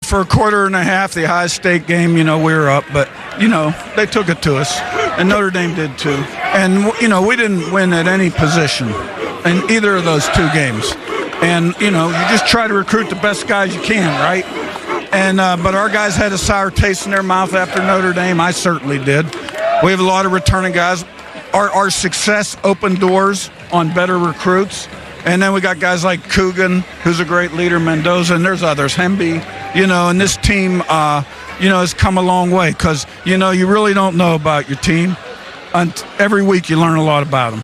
for a quarter and a half, the Ohio State game, we were up, but, they took it to us, and Notre Dame did too. And, we didn't win at any position in either of those two games. And, you just try to recruit the best guys you can, right? And but our guys had a sour taste in their mouth after Notre Dame. I certainly did. We have a lot of returning guys. Our success opened doors on better recruits. And then we got guys like Coogan, who's a great leader, Mendoza, and there's others, Hemby, and this team, has come a long way because, you really don't know about your team. And every week you learn a lot about them.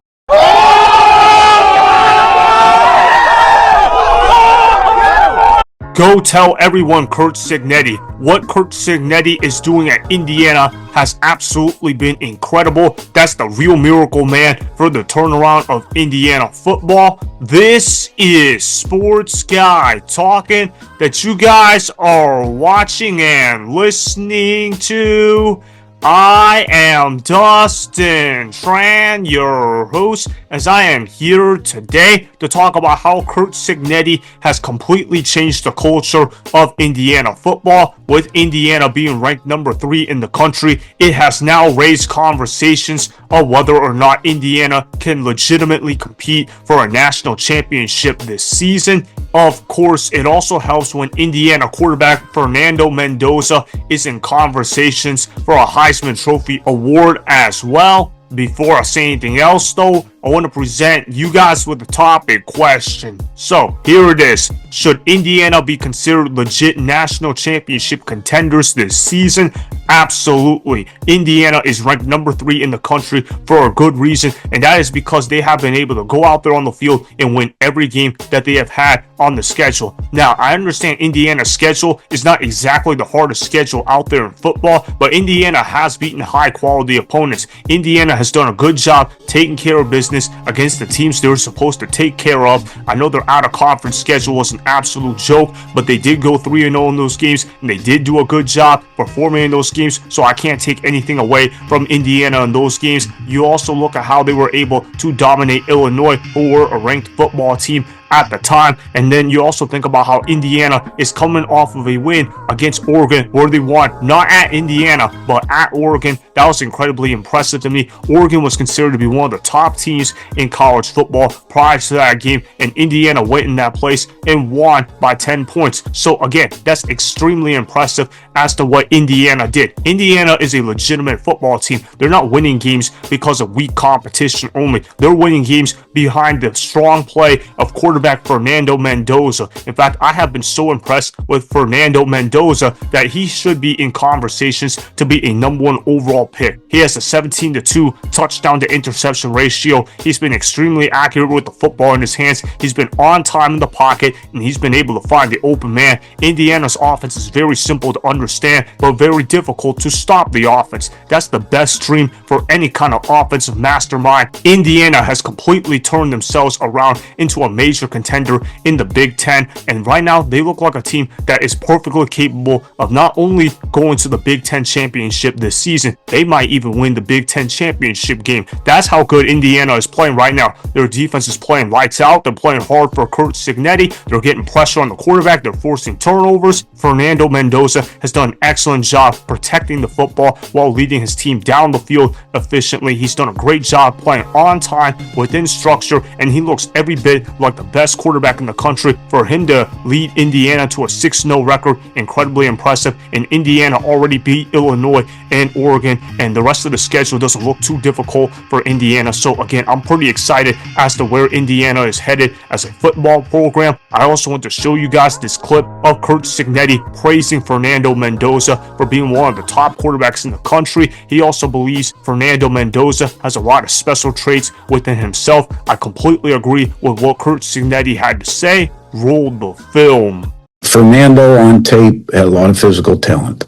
Go tell everyone Curt Cignetti. What Curt Cignetti is doing at Indiana has absolutely been incredible. That's the real miracle man for the turnaround of Indiana football. This is Sports Guy talking that you guys are watching and listening to. I am Dustin Tran, your host, as I am here today to talk about how Curt Cignetti has completely changed the culture of Indiana football. With Indiana being ranked number 3 in the country, it has now raised conversations of whether or not Indiana can legitimately compete for a national championship this season. Of course, it also helps when Indiana quarterback Fernando Mendoza is in conversations for a Heisman Trophy award as well. Before I say anything else though, I want to present you guys with the topic question. So here it is. Should Indiana be considered legit national championship contenders this season? Absolutely. Indiana is ranked number 3 in the country for a good reason, and that is because they have been able to go out there on the field and win every game that they have had on the schedule. Now, I understand Indiana's schedule is not exactly the hardest schedule out there in football, but Indiana has beaten high quality opponents. Indiana has done a good job taking care of business against the teams they were supposed to take care of. I know their out of conference schedule was an absolute joke, but they did go 3-0 in those games, and they did do a good job performing in those games, so I can't take anything away from Indiana in those games. You also look at how they were able to dominate Illinois, who were a ranked football team at the time, and then you also think about how Indiana is coming off of a win against Oregon where they won not at Indiana but at Oregon. That was incredibly impressive to me. Oregon was considered to be one of the top teams in college football prior to that game, and Indiana went in that place and won by 10 points. So again, that's extremely impressive as to what Indiana did. Indiana is a legitimate football team. They're not winning games because of weak competition only. They're winning games behind the strong play of quarterback Fernando Mendoza. In fact, I have been so impressed with Fernando Mendoza that he should be in conversations to be a number 1 overall pick. He has a 17-2 touchdown to interception ratio. He's been extremely accurate with the football in his hands. He's been on time in the pocket, and he's been able to find the open man. Indiana's offense is very simple to understand, but very difficult to stop the offense. That's the best dream for any kind of offensive mastermind. Indiana has completely turned themselves around into a major contender in the Big Ten, and right now they look like a team that is perfectly capable of not only going to the Big Ten championship this season, they might even win the Big Ten championship game. That's how good Indiana is playing right now. Their defense is playing lights out. They're playing hard for Curt Cignetti. They're getting pressure on the quarterback. They're forcing turnovers. Fernando Mendoza has done an excellent job protecting the football while leading his team down the field efficiently. He's done a great job playing on time within structure, and he looks every bit like the best quarterback in the country. For him to lead Indiana to a 6-0 record, incredibly impressive. And Indiana already beat Illinois and Oregon, and the rest of the schedule doesn't look too difficult for Indiana. So again, I'm pretty excited as to where Indiana is headed as a football program. I also want to show you guys this clip of Curt Cignetti praising Fernando Mendoza for being one of the top quarterbacks in the country. He also believes Fernando Mendoza has a lot of special traits within himself. I completely agree with what Curt Cignetti had to say. Roll the film. Fernando on tape had a lot of physical talent.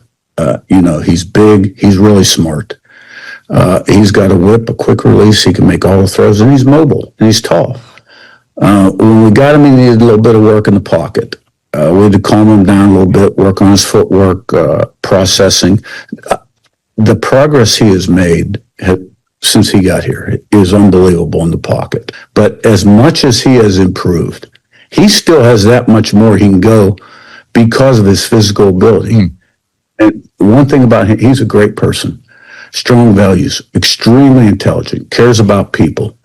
He's big. He's really smart. He's got a whip, a quick release. He can make all the throws, and he's mobile, and he's tall. When we got him, he needed a little bit of work in the pocket. We had to calm him down a little bit, work on his footwork, processing. The progress he has made since he got here is unbelievable in the pocket. But as much as he has improved, he still has that much more he can go because of his physical ability. And one thing about him, he's a great person, strong values, extremely intelligent, cares about people,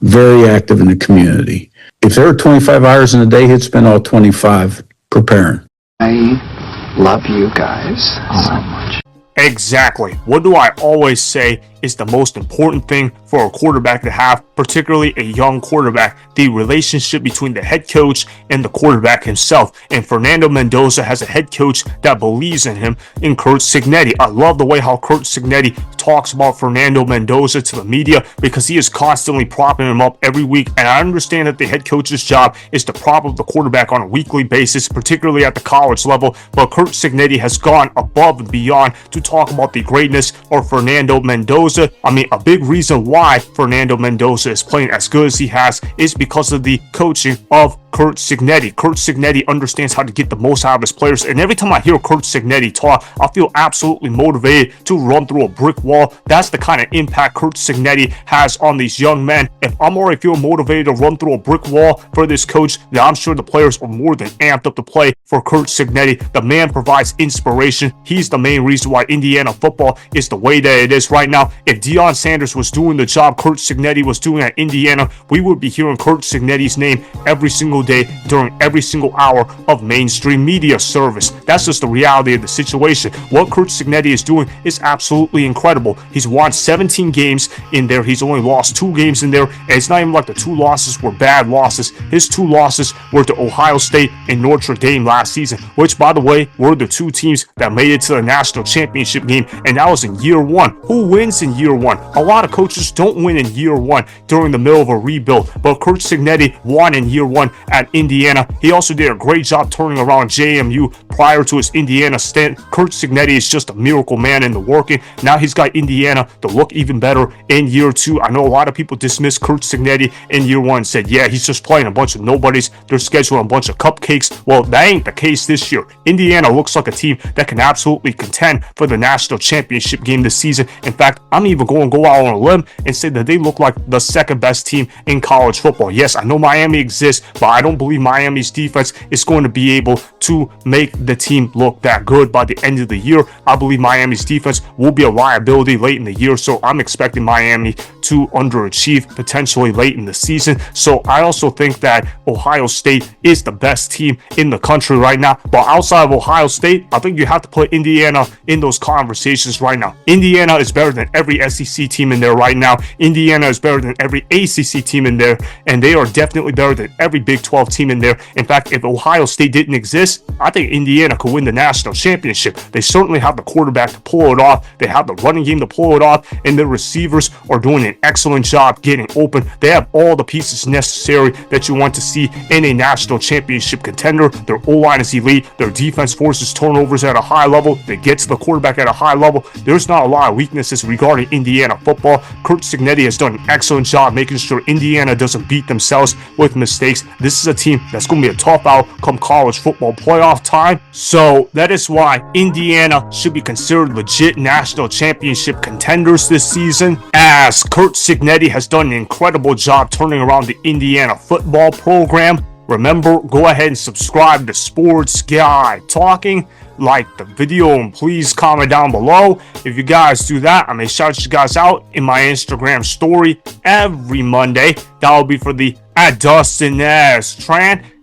very active in the community. If there were 25 hours in a day, he'd spend all 25 preparing. I love you guys so much. Exactly. What do I always say is the most important thing for a quarterback to have, particularly a young quarterback? The relationship between the head coach and the quarterback himself. And Fernando Mendoza has a head coach that believes in him, in Curt Cignetti. I love the way how Curt Cignetti talks about Fernando Mendoza to the media, because he is constantly propping him up every week. And I understand that the head coach's job is to prop up the quarterback on a weekly basis, particularly at the college level. But Curt Cignetti has gone above and beyond to talk about the greatness of Fernando Mendoza. I mean, a big reason why Fernando Mendoza is playing as good as he has is because of the coaching of Curt Cignetti. Curt Cignetti understands how to get the most out of his players, and every time I hear Curt Cignetti talk, I feel absolutely motivated to run through a brick wall. That's the kind of impact Curt Cignetti has on these young men. If I'm already feeling motivated to run through a brick wall for this coach, then I'm sure the players are more than amped up to play for Curt Cignetti. The man provides inspiration. He's the main reason why Indiana football is the way that it is right now. If Deion Sanders was doing the job Curt Cignetti was doing at Indiana, we would be hearing Curt Cignetti's name every single day during every single hour of mainstream media service. That's just the reality of the situation. What Curt Cignetti is doing is absolutely incredible. He's won 17 games in there. He's only lost 2 games in there, and it's not even like the 2 losses were bad losses. His 2 losses were to Ohio State and Notre Dame last season, which, by the way, were the 2 teams that made it to the national championship game, and that was in year 1. Who wins in year 1? A lot of coaches don't win in year 1 during the middle of a rebuild, but Curt Cignetti won in year 1 at Indiana. He also did a great job turning around JMU prior to his Indiana stint. Curt Cignetti is just a miracle man in the working. Now he's got Indiana to look even better in year 2. I know a lot of people dismissed Curt Cignetti in year 1 and said, yeah, he's just playing a bunch of nobodies. They're scheduling a bunch of cupcakes. Well, that ain't the case this year. Indiana looks like a team that can absolutely contend for the national championship game this season. In fact, I'm even going to go out on a limb and say that they look like the second best team in college football. Yes, I know Miami exists, but I don't believe Miami's defense is going to be able to make the team look that good by the end of the year. I believe Miami's defense will be a liability late in the year, so I'm expecting Miami to underachieve potentially late in the season. So I also think that Ohio State is the best team in the country right now. But outside of Ohio State, I think you have to put Indiana in those conversations right now. Indiana is better than every SEC team in there right now. Indiana is better than every ACC team in there, and they are definitely better than every Big 12 team in there. In fact, if Ohio State didn't exist, I think Indiana could win the national championship. They certainly have the quarterback to pull it off. They have the running game to pull it off, and the receivers are doing an excellent job getting open. They have all the pieces necessary that you want to see in a national championship contender. Their O-line is elite. Their defense forces turnovers at a high level. They get to the quarterback at a high level. There's not a lot of weaknesses regarding Indiana football. Curt Cignetti has done an excellent job making sure Indiana doesn't beat themselves with mistakes. This is a team that's going to be a tough out come college football playoff time. So that is why Indiana should be considered legit national championship contenders this season, as Curt Cignetti has done an incredible job turning around the Indiana football program. Remember, go ahead and subscribe to Sports Guy Talking. Like the video and please comment down below. If you guys do that, I may shout you guys out in my Instagram story every Monday. That will be for the @DustinS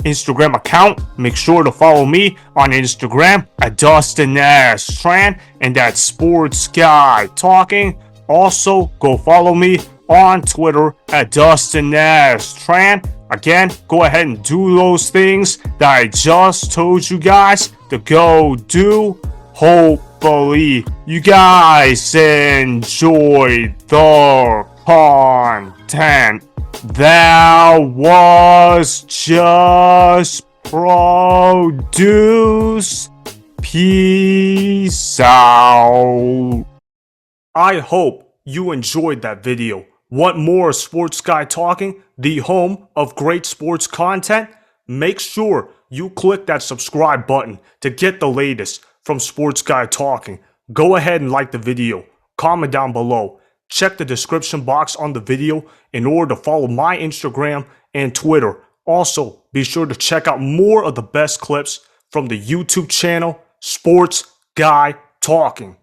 Instagram account. Make sure to follow me on Instagram @DustinS, and that's Sports Guy Talking. Also, go follow me on Twitter @DustinS. Again, go ahead and do those things that I just told you guys to go do. Hopefully, you guys enjoyed the content that was just produced. Peace out. I hope you enjoyed that video. Want more Sports Guy Talking, the home of great sports content? Make sure you click that subscribe button to get the latest from Sports Guy Talking. Go ahead and like the video, comment down below, check the description box on the video in order to follow my Instagram and Twitter. Also, be sure to check out more of the best clips from the YouTube channel Sports Guy Talking.